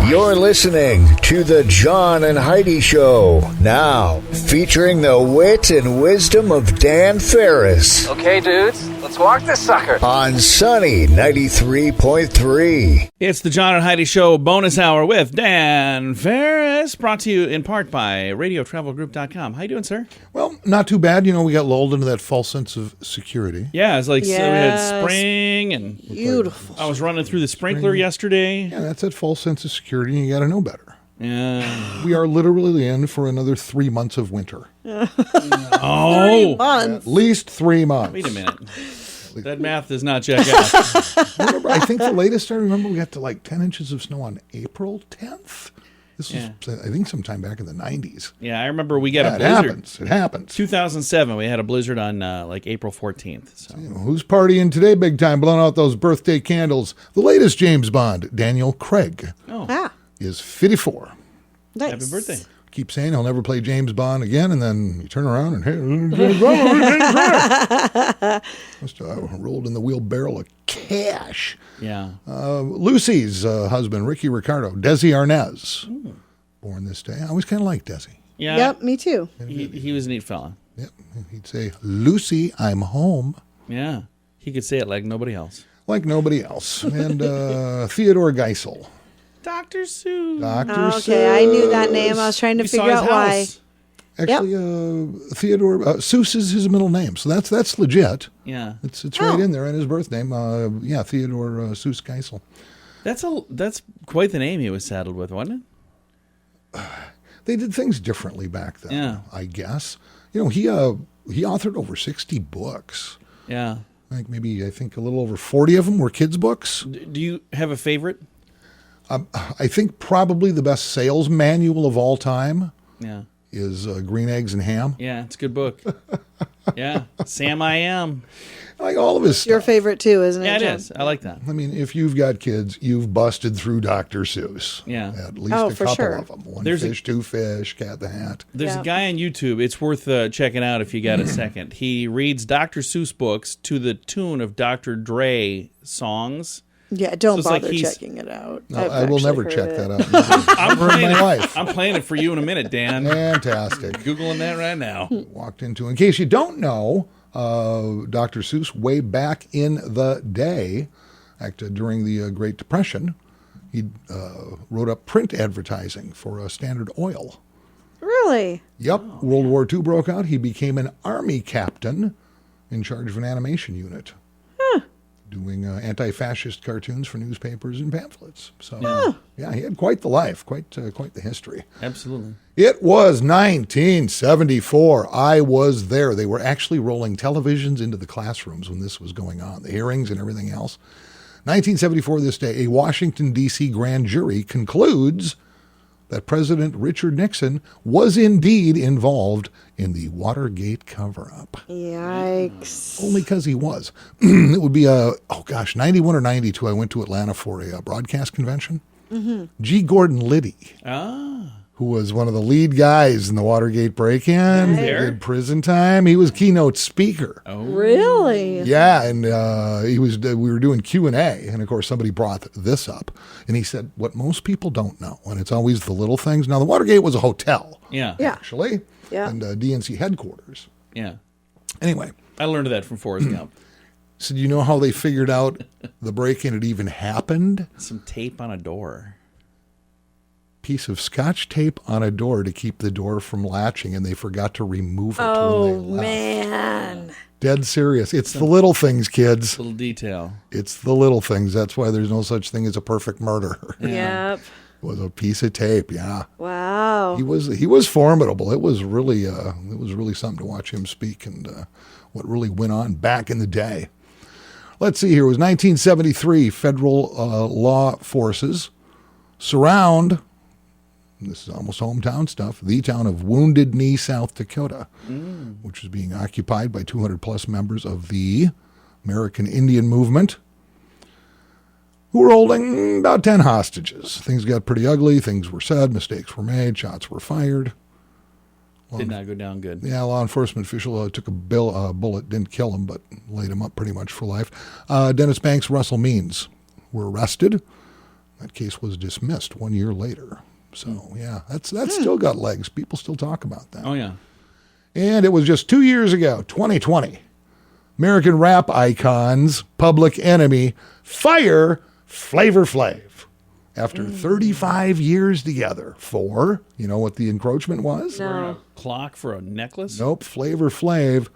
You're listening to The John and Heidi Show. Now, featuring the wit and wisdom of Dan Ferris. Okay, dudes, let's walk this sucker. On Sunny 93.3. It's the John and Heidi Show bonus hour with Dan Ferris, brought to you in part by RadioTravelGroup.com. How you doing, sir? Well, not too bad. You know, we got lulled into that false sense of security. Yeah, it's like so we had spring and beautiful. I was running through the sprinkler yesterday. Yeah, that's that false sense of security, and you got to know better. Yeah. We are literally in for another 3 months of winter. Oh, 3 months. At least 3 months. wait a minute. That math does not check out. I think the latest I remember, we got to like 10 inches of snow on April 10th. This was, I think, sometime back in the 90s. Yeah, I remember we got a It blizzard. happens. It happens. 2007, we had a blizzard on like April 14th. So. You know, who's partying today big time, blowing out those birthday candles? The latest James Bond, Daniel Craig, is 54. Nice. Happy birthday. Keep saying he'll never play James Bond again, and then you turn around and, hey, must have rolled in the wheelbarrow of cash. Yeah. Lucy's husband, Ricky Ricardo, Desi Arnaz, born this day. I always kind of liked Desi. Yeah. Yep, me too. He was a neat fella. Yep. He'd say, Lucy, I'm home. Yeah. He could say it like nobody else. Like nobody else. And Theodore Geisel. Dr. Seuss. Dr. Okay, I knew that name. I was trying to We saw figure his out why. house. Actually, Theodore Seuss is his middle name, so that's legit. Yeah. It's right in there in his birth name. Theodore Seuss Geisel. That's quite the name he was saddled with, wasn't it? They did things differently back then. Yeah. I guess. You know, he authored over 60 books. Yeah. I think a little over 40 of them were kids' books. Do you have a favorite? I think probably the best sales manual of all time Yeah. is Green Eggs and Ham. Yeah, it's a good book. Yeah. Sam I Am. Like all of his Your stuff. favorite too, isn't it? Yeah, it John? is. I like that. I mean, if you've got kids, you've busted through Dr. Seuss. Yeah. At least Oh, a for couple sure. of them. One There's fish, two fish, Cat the Hat. There's Yeah. a guy on YouTube. It's worth checking out if you got a second. He reads Dr. Seuss books to the tune of Dr. Dre songs. Yeah, don't So it's like bother he's- checking it out. No, I've I will actually never heard check it. that out. Never in my life. I'm playing it for you in a minute, Dan. Fantastic. Googling that right now. Walked into, in case you don't know, Dr. Seuss, way back in the day, during the Great Depression, he wrote up print advertising for Standard Oil. Really? Yep. World War II broke out. He became an army captain in charge of an animation unit. Doing anti-fascist cartoons for newspapers and pamphlets. So, yeah, he had quite the life, quite the history. Absolutely. It was 1974. I was there. They were actually rolling televisions into the classrooms when this was going on, the hearings and everything else. 1974, this day, a Washington, D.C. grand jury concludes that President Richard Nixon was indeed involved in the Watergate cover-up. Yikes. Only because he was. It would be, 91 or 92, I went to Atlanta for a broadcast convention. G. Gordon Liddy, who was one of the lead guys in the Watergate break-in. He did prison time. He was keynote speaker. Really? Yeah, and we were doing Q&A, and of course somebody brought this up, and he said, what most people don't know, and it's always the little things. Now, the Watergate was a hotel, Yeah. Yeah. actually, and DNC headquarters. Yeah. Anyway, I learned that from Forrest Gump. so do you know how they figured out the break-in had even happened? Some tape on a door. Piece of Scotch tape on a door to keep the door from latching, and they forgot to remove it when Oh, they left. man. Dead serious. It's the little things, kids. Little detail. It's the little things. That's why there's no such thing as a perfect murder. Yep. It was a piece of tape, yeah. Wow. He was formidable. It was really something to watch him speak and what really went on back in the day. Let's see here. It was 1973. Federal law forces surround, this is almost hometown stuff, the town of Wounded Knee, South Dakota, which was being occupied by 200 plus members of the American Indian Movement, who were holding about 10 hostages. Things got pretty ugly. Things were said. Mistakes were made. Shots were fired. Did not go down good. Yeah, law enforcement official took a bullet, didn't kill him, but laid him up pretty much for life. Dennis Banks, Russell Means were arrested. That case was dismissed 1 year later. So, yeah, that's still got legs. People still talk about that. Oh, yeah. And it was just 2 years ago, 2020. American rap icons, Public Enemy, fire Flavor Flav after 35 years together for, you know what the encroachment was? No. Clock for a necklace? Nope, Flavor Flav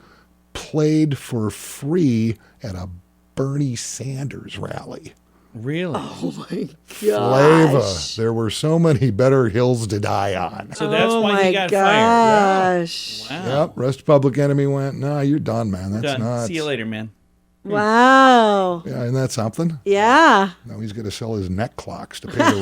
played for free at a Bernie Sanders rally. Really? Oh my Flavor. gosh. There were so many better hills to die on. So that's oh why my he got fired. gosh. Wow. Yep, rest of Public Enemy went, no, you're done, man. That's Done. nuts. See you later, man. Wow. Yeah, isn't that something? Yeah. Now he's going to sell his neck clocks to pay the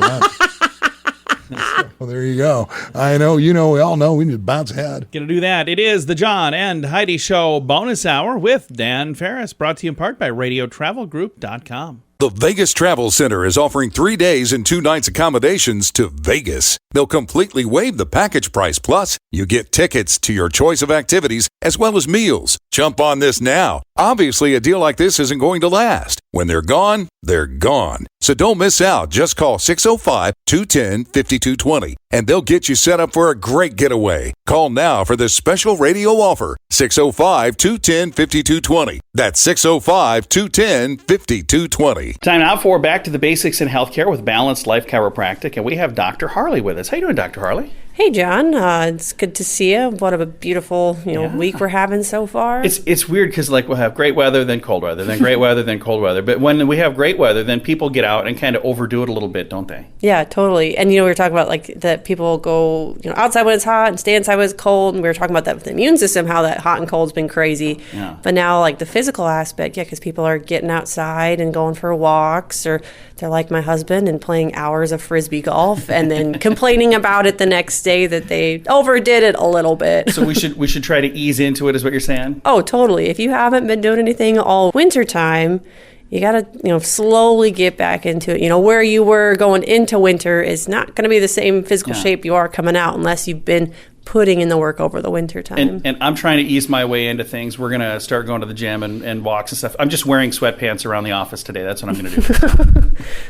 rent. Well, there you go. I know, you know, we all know we need to bounce ahead. Gonna do that. It is the John and Heidi Show bonus hour with Dan Ferris, brought to you in part by RadioTravelGroup.com. The Vegas Travel Center is offering 3 days and 2 nights accommodations to Vegas. They'll completely waive the package price. Plus, you get tickets to your choice of activities as well as meals. Jump on this now. Obviously, a deal like this isn't going to last. When they're gone, they're gone. So don't miss out. Just call 605-210-5220 and they'll get you set up for a great getaway. Call now for this special radio offer. 605-210-5220. That's 605-210-5220. Time now for Back to the Basics in Healthcare with Balanced Life Chiropractic, and we have Dr. Harley with us. How you doing, Dr. Harley? Hey, John. It's good to see you. What a beautiful, week we're having so far. It's weird because we'll have great weather, then cold weather, then great weather, then cold weather. But when we have great weather, then people get out and kind of overdo it a little bit, don't they? Yeah, totally. And, we were talking about that people go, outside when it's hot and stay inside when it's cold. And we were talking about that with the immune system, how that hot and cold's been crazy. Yeah. But now, the physical aspect, because people are getting outside and going for walks, or they're like my husband and playing hours of Frisbee golf and then complaining about it the next day that they overdid it a little bit. So we should try to ease into it, is what you're saying? Oh, totally. If you haven't been doing anything all winter time, you got to, slowly get back into it. Where you were going into winter is not going to be the same physical shape you are coming out unless you've been putting in the work over the winter time. And I'm trying to ease my way into things. We're going to start going to the gym and walks and stuff. I'm just wearing sweatpants around the office today. That's what I'm going to do.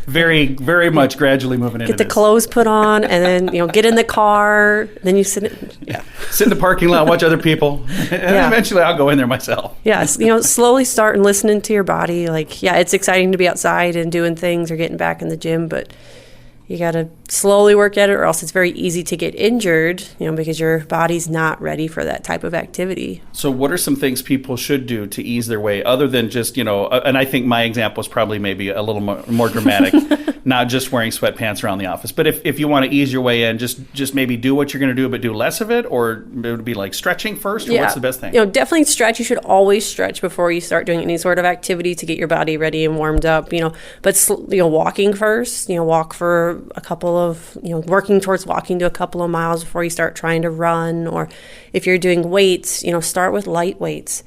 Very, very much gradually moving into Get the this. clothes put on and then, get in the car. Then you sit Sit in the parking lot, watch other people. And eventually I'll go in there myself. Yes, slowly start and listening to your body. It's exciting to be outside and doing things or getting back in the gym, but you got to slowly work at it, or else it's very easy to get injured, because your body's not ready for that type of activity. So what are some things people should do to ease their way other than just, and I think my example is probably maybe a little more dramatic, not just wearing sweatpants around the office. But if you want to ease your way in, just maybe do what you're going to do, but do less of it, or it would be like stretching first, or what's the best thing? Definitely stretch. You should always stretch before you start doing any sort of activity to get your body ready and warmed up, but, walking first, walk for a couple of, working towards walking to a couple of miles before you start trying to run. Or if you're doing weights, start with light weights.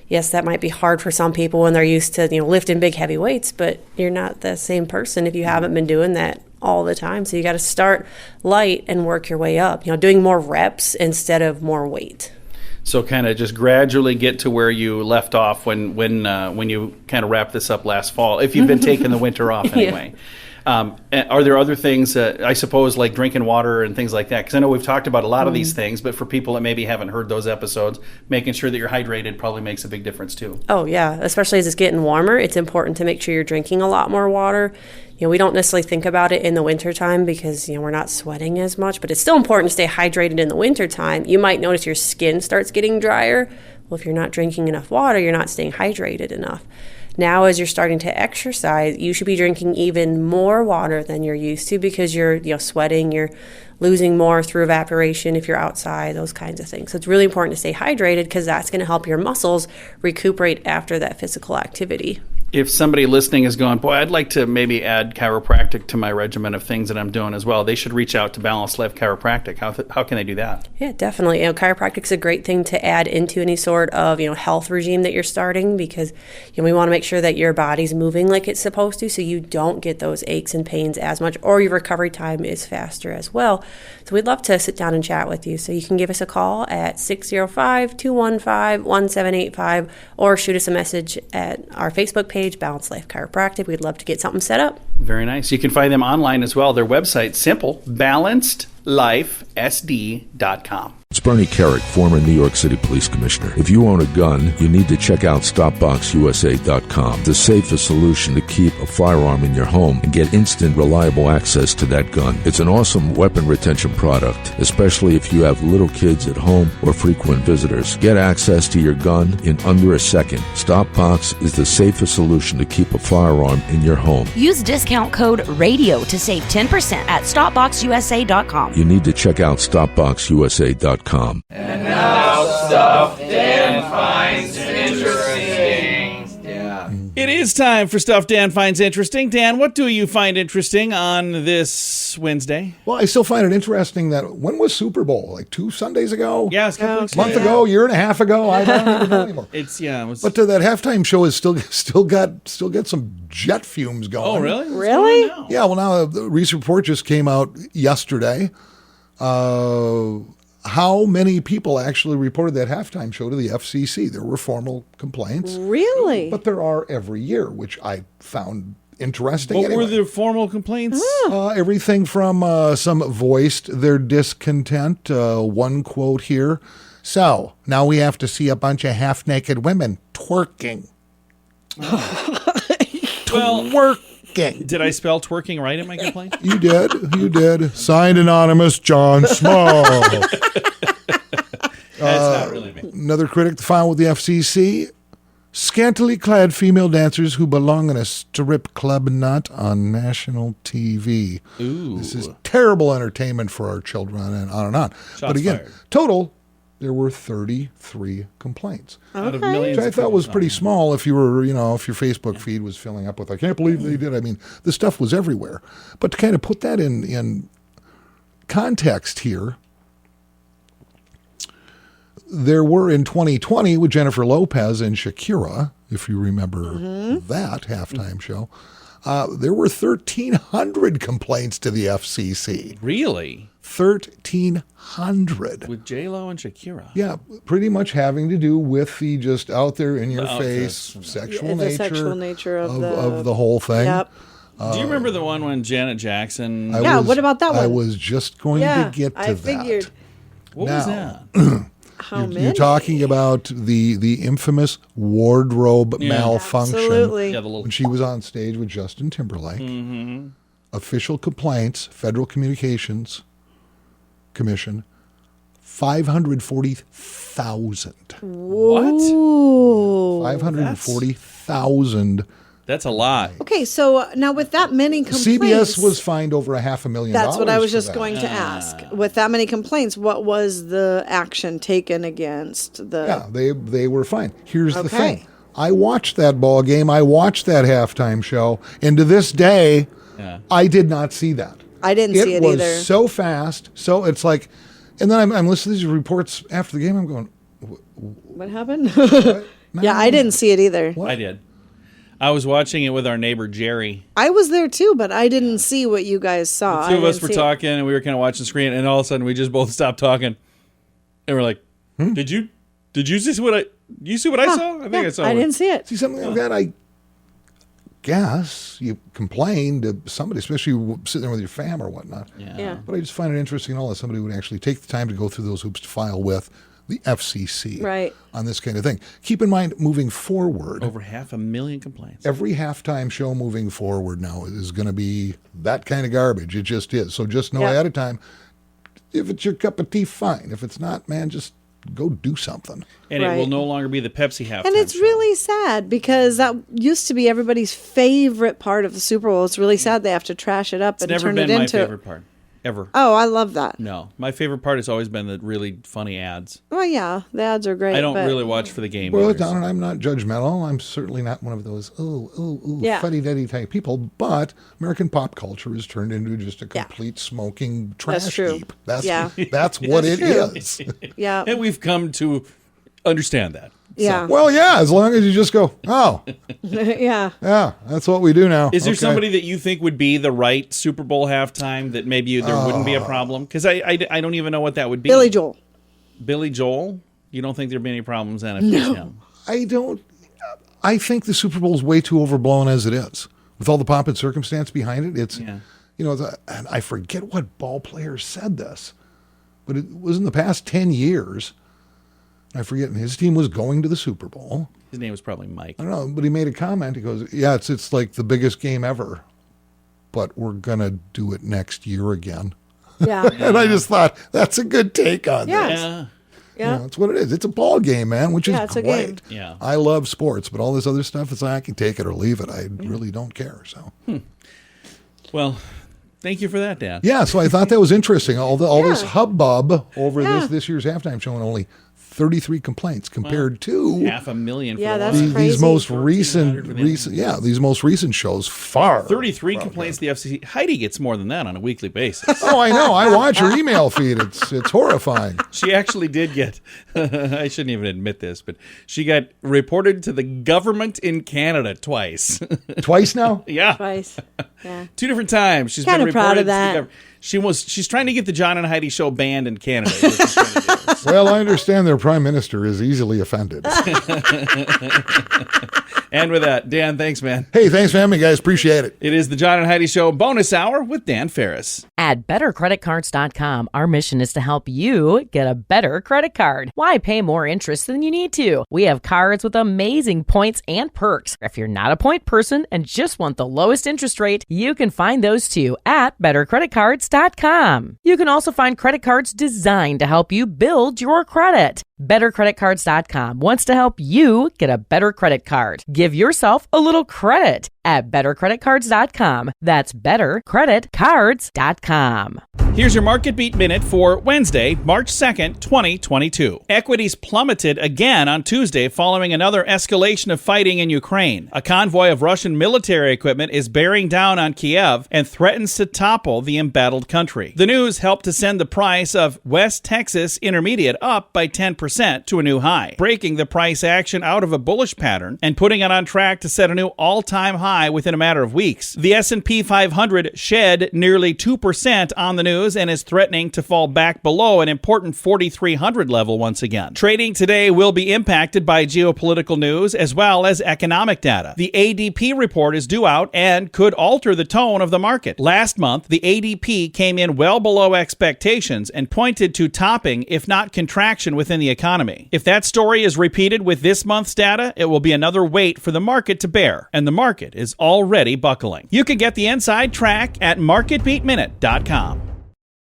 Yes, that might be hard for some people when they're used to, lifting big heavy weights, but you're not the same person if you haven't been doing that all the time. So you got to start light and work your way up, doing more reps instead of more weight. So kind of just gradually get to where you left off when you kind of wrapped this up last fall, if you've been taking the winter off anyway. Are there other things, I suppose, like drinking water and things like that? Because I know we've talked about a lot of these things, but for people that maybe haven't heard those episodes, making sure that you're hydrated probably makes a big difference too. Oh, yeah. Especially as it's getting warmer, it's important to make sure you're drinking a lot more water. We don't necessarily think about it in the wintertime because, we're not sweating as much, but it's still important to stay hydrated in the wintertime. You might notice your skin starts getting drier. Well, if you're not drinking enough water, you're not staying hydrated enough. Now, as you're starting to exercise, you should be drinking even more water than you're used to because you're, sweating, you're losing more through evaporation if you're outside, those kinds of things. So it's really important to stay hydrated because that's going to help your muscles recuperate after that physical activity. If somebody listening is going, boy, I'd like to maybe add chiropractic to my regimen of things that I'm doing as well, they should reach out to Balanced Life Chiropractic. How can they do that? Yeah, definitely. Chiropractic is a great thing to add into any sort of, health regime that you're starting because, we want to make sure that your body's moving like it's supposed to so you don't get those aches and pains as much, or your recovery time is faster as well. So we'd love to sit down and chat with you. So you can give us a call at 605-215-1785 or shoot us a message at our Facebook page page, Balanced Life Chiropractic. We'd love to get something set up. Very nice. You can find them online as well. Their website, simple, balancedlifesd.com. It's Bernie Carrick, former New York City Police Commissioner. If you own a gun, you need to check out StopBoxUSA.com, the safest solution to keep a firearm in your home and get instant, reliable access to that gun. It's an awesome weapon retention product, especially if you have little kids at home or frequent visitors. Get access to your gun in under a second. StopBox is the safest solution to keep a firearm in your home. Use discount code RADIO to save 10% at StopBoxUSA.com. You need to check out StopBoxUSA.com. And now stuff Dan finds interesting. Yeah. It is time for Stuff Dan Finds Interesting. Dan, what do you find interesting on this Wednesday? Well, I still find it interesting that when was Super Bowl? Like 2 Sundays ago? Yeah, it's a couple weeks A month ago. ago, year and a half ago? I don't even know anymore. It was. But that halftime show is still got some jet fumes going. Oh, really? Really? Yeah, well, now the recent report just came out yesterday. How many people actually reported that halftime show to the FCC? There were formal complaints. Really? But there are every year, which I found interesting. What anyway. were the formal complaints? Everything from some voiced their discontent. One quote here. So, now we have to see a bunch of half-naked women twerking. Twerking. Did I spell twerking right in my complaint? You did. Signed anonymous, John Small. That's not really me. Another critic to file with the FCC. Scantily clad female dancers who belong in a strip club not on national TV. Ooh. This is terrible entertainment for our children, and on and on. But again, fired. total, there were 33 complaints. Out of millions Which I of thought people. was pretty small if you were, if your Facebook feed was filling up with, I can't believe they did. I mean, the stuff was everywhere. But to kind of put that in context here, there were in 2020 with Jennifer Lopez and Shakira, if you remember that halftime show, there were 1,300 complaints to the FCC. Really? 1,300. With J-Lo and Shakira? Yeah, pretty much having to do with the just out there in your The face outfits. sexual The nature, sexual nature of the whole thing. Yep. Do you remember the one when Janet Jackson... Yeah, what about that I one? was just going Yeah, to get to I that. figured. What was Now, that? How many? You're talking about the infamous wardrobe malfunction Absolutely. Yeah, the little... when she was on stage with Justin Timberlake. Official complaints, Federal Communications Commission, 540,000. What? Ooh. 540,000. That's a lot. Okay, so now with that many complaints, CBS was fined over $500,000. That's what I was for just that. going to ask. With that many complaints, what was the action taken against the? Yeah, they were fine. Here's the Okay. thing. I watched that ball game. I watched that halftime show. And to this day, I did not see that. I didn't see it was either. so fast. So it's like, and then I'm listening to these reports after the game. I'm going, What happened? No, Yeah, I didn't see it either. What? I did. I was watching it with our neighbor, Jerry. I was there too, but I didn't see what you guys saw. The two of I us didn't were see it. talking, and we were kind of watching the screen, and all of a sudden we just both stopped talking. And we're like, Did you see what I saw? I think I saw I it. didn't see it. See, something like that, I guess you complain to somebody, especially sitting there with your fam or whatnot. Yeah. But I just find it interesting and all that somebody would actually take the time to go through those hoops to file with the FCC Right. on this kind of thing. Keep in mind, moving forward, Over 500,000 complaints. every halftime show moving forward now is going to be that kind of garbage. It just is. So just know Yeah. ahead of time, if it's your cup of tea, fine. If it's not, man, just go do something. And it will Right. no longer be the Pepsi halftime And it's show. really sad because that used to be everybody's favorite part of the Super Bowl. It's really sad they have to trash it up It's and never turn been it my into. favorite part, ever. Oh, I love that. No, my favorite part has always been the really funny ads. Well, yeah, the ads are great. I don't but really watch for the game. Well, either, down, so- and I'm not judgmental. I'm certainly not one of those Yeah. fuddy-duddy type people. But American pop culture has turned into just a Yeah. complete smoking trash That's true. heap. That's Yeah. that's what it is. Yeah, And we've come to understand that. yeah, Well, yeah, as long as you just go, oh, yeah. yeah, that's what we do now. Is there Okay. somebody that you think would be the right Super Bowl halftime that maybe there wouldn't be a problem? Because I don't even know what that would be. Billy Joel. Billy Joel? You don't think there'd be any problems then if it's him? I don't. I think the Super Bowl is way too overblown as it is. With all the pomp and circumstance behind it, it's, and I forget what ball player said this, but it was in the past 10 years. I forget, and his team was going to the Super Bowl. His name was probably Mike. I don't know, but he made a comment. He goes, yeah, it's like the biggest game ever, but we're going to do it next year again. Yeah. And I just thought, that's a good take on Yes. this. Yeah. Yeah. That's what it is. It's a ball game, man, which is it's a great. game. Yeah. I love sports, but all this other stuff, it's like I can take it or leave it. I really don't care. So, Well, thank you for that, Dan. yeah. So I thought that was interesting. All this hubbub over this year's halftime show, and only 33 complaints compared to 500,000 for Yeah, the that's one. crazy. these most 1,400 for the these most recent shows far. 33 complaints to the FCC. Heidi gets more than that on a weekly basis. Oh, I know. I watch her email feed. It's horrifying. She actually did get, I shouldn't even admit this, but she got reported to the government in Canada twice. Twice now? Yeah. Twice. Yeah. 2 different times. She's Kinda been proud reported of that. to the government. She's trying to get the John and Heidi show banned in Canada. is what she's trying to do. Well, I understand their prime minister is easily offended. And with that, Dan, thanks, man. Hey, thanks for having me, guys. Appreciate it. It is the John and Heidi Show bonus hour with Dan Ferris. At bettercreditcards.com, our mission is to help you get a better credit card. Why pay more interest than you need to? We have cards with amazing points and perks. If you're not a point person and just want the lowest interest rate, you can find those too at bettercreditcards.com. You can also find credit cards designed to help you build your credit. BetterCreditCards.com wants to help you get a better credit card. Give yourself a little credit at BetterCreditCards.com. That's BetterCreditCards.com. Here's your Market Beat Minute for Wednesday, March 2nd, 2022. Equities plummeted again on Tuesday following another escalation of fighting in Ukraine. A convoy of Russian military equipment is bearing down on Kiev and threatens to topple the embattled country. The news helped to send the price of West Texas Intermediate up by 10% to a new high, breaking the price action out of a bullish pattern and putting it on track to set a new all-time high within a matter of weeks. The S&P 500 shed nearly 2% on the news and is threatening to fall back below an important 4,300 level once again. Trading today will be impacted by geopolitical news as well as economic data. The ADP report is due out and could alter the tone of the market. Last month, the ADP came in well below expectations and pointed to topping, if not contraction, within the economy. If that story is repeated with this month's data, it will be another weight for the market to bear, and the market is already buckling. You can get the inside track at marketbeatminute.com.